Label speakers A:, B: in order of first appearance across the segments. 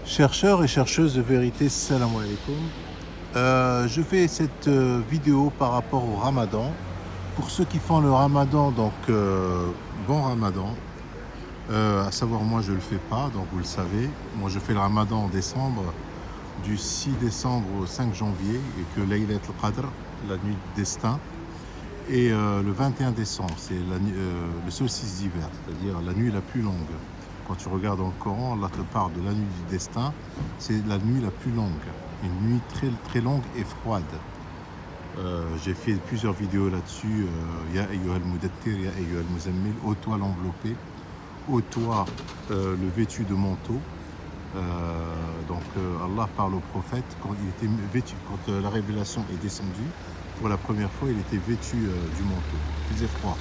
A: Chercheurs et chercheuses de vérité, salam alaikum. Je fais cette vidéo par rapport au ramadan. Pour ceux qui font le ramadan, donc bon ramadan. À savoir, moi je le fais pas, donc vous le savez. Moi je fais le ramadan en décembre, du 6 décembre au 5 janvier, et que Laylat al-Qadr, la nuit du destin. Et le 21 décembre, c'est le solstice d'hiver, c'est-à-dire la nuit la plus longue. Quand tu regardes dans le Coran, Allah te parle de la nuit du destin, c'est la nuit la plus longue, une nuit très, très longue et froide. J'ai fait plusieurs vidéos là-dessus, Ya ayyuhal mudattir, Ya ayyuhal muzammil, ô toi l'enveloppé, ô toi le vêtu de manteau. Allah parle au prophète quand il était vêtu, quand la révélation est descendue, pour la première fois il était vêtu du manteau, il faisait froid.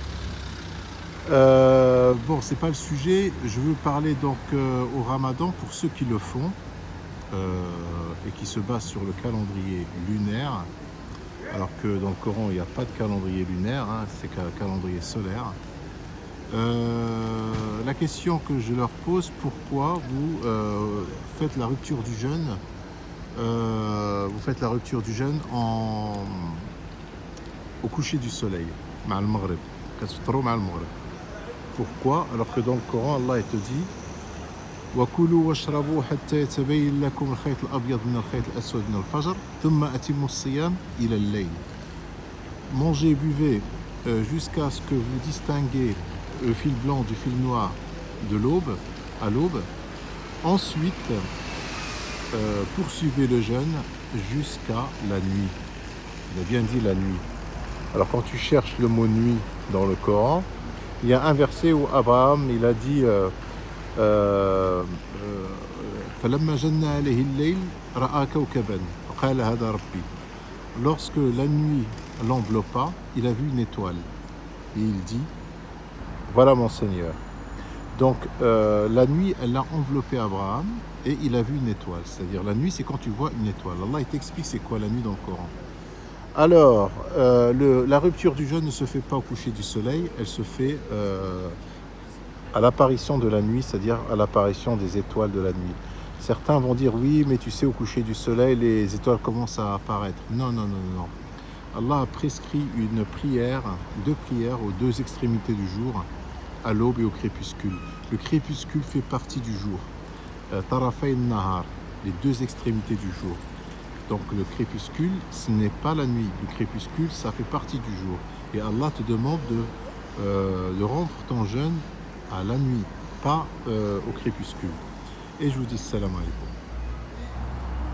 A: Bon, c'est pas le sujet. Je veux parler donc au ramadan pour ceux qui le font et qui se basent sur le calendrier lunaire, alors que dans le Coran il n'y a pas de calendrier lunaire, hein, c'est qu'un calendrier solaire. La question que je leur pose, pourquoi vous faites la rupture du jeûne au coucher du soleil, ma'al maghrib, pourquoi? Alors que dans le Coran, Allah te dit وَكُلُوا وَاشْرَبُوا حَتَّى يَتَبَيَّنَ لَكُمُ الْخَيْطُ الْأَبْيَضُ مِنَ الْخَيْطِ الْأَسْوَدِ مِنَ الْفَجْرِ ثُمَّ أَتِمُّوا الصِّيَامَ إِلَى اللَّيْلِ. Mangez et buvez jusqu'à ce que vous distinguez le fil blanc du fil noir de l'aube à l'aube. Ensuite, poursuivez le jeûne jusqu'à la nuit. Il a bien dit la nuit. Alors quand tu cherches le mot nuit dans le Coran, il y a un verset où Abraham il a dit فَلَمَّا جَنَّ عَلَيْهِ اللَّيْلُ رَأَىٰ كَوْكَبًا فَقَالَ هَذَا رَبِّي. Lorsque la nuit l'enveloppa, il a vu une étoile et il dit voilà mon Seigneur. Donc la nuit elle a enveloppé Abraham et il a vu une étoile, c'est-à-dire la nuit c'est quand tu vois une étoile. Allah il t'explique c'est quoi la nuit dans le Coran. Alors, la rupture du jeûne ne se fait pas au coucher du soleil, elle se fait à l'apparition de la nuit, c'est-à-dire à l'apparition des étoiles de la nuit. Certains vont dire oui, mais tu sais, au coucher du soleil, les étoiles commencent à apparaître. Non, non, non, non. Allah a prescrit deux prières aux deux extrémités du jour, à l'aube et au crépuscule. Le crépuscule fait partie du jour. Tarafay nahar, les deux extrémités du jour. Donc le crépuscule, ce n'est pas la nuit. Le crépuscule, ça fait partie du jour. Et Allah te demande de rompre ton jeûne à la nuit, pas au crépuscule. Et je vous dis salam alaikum.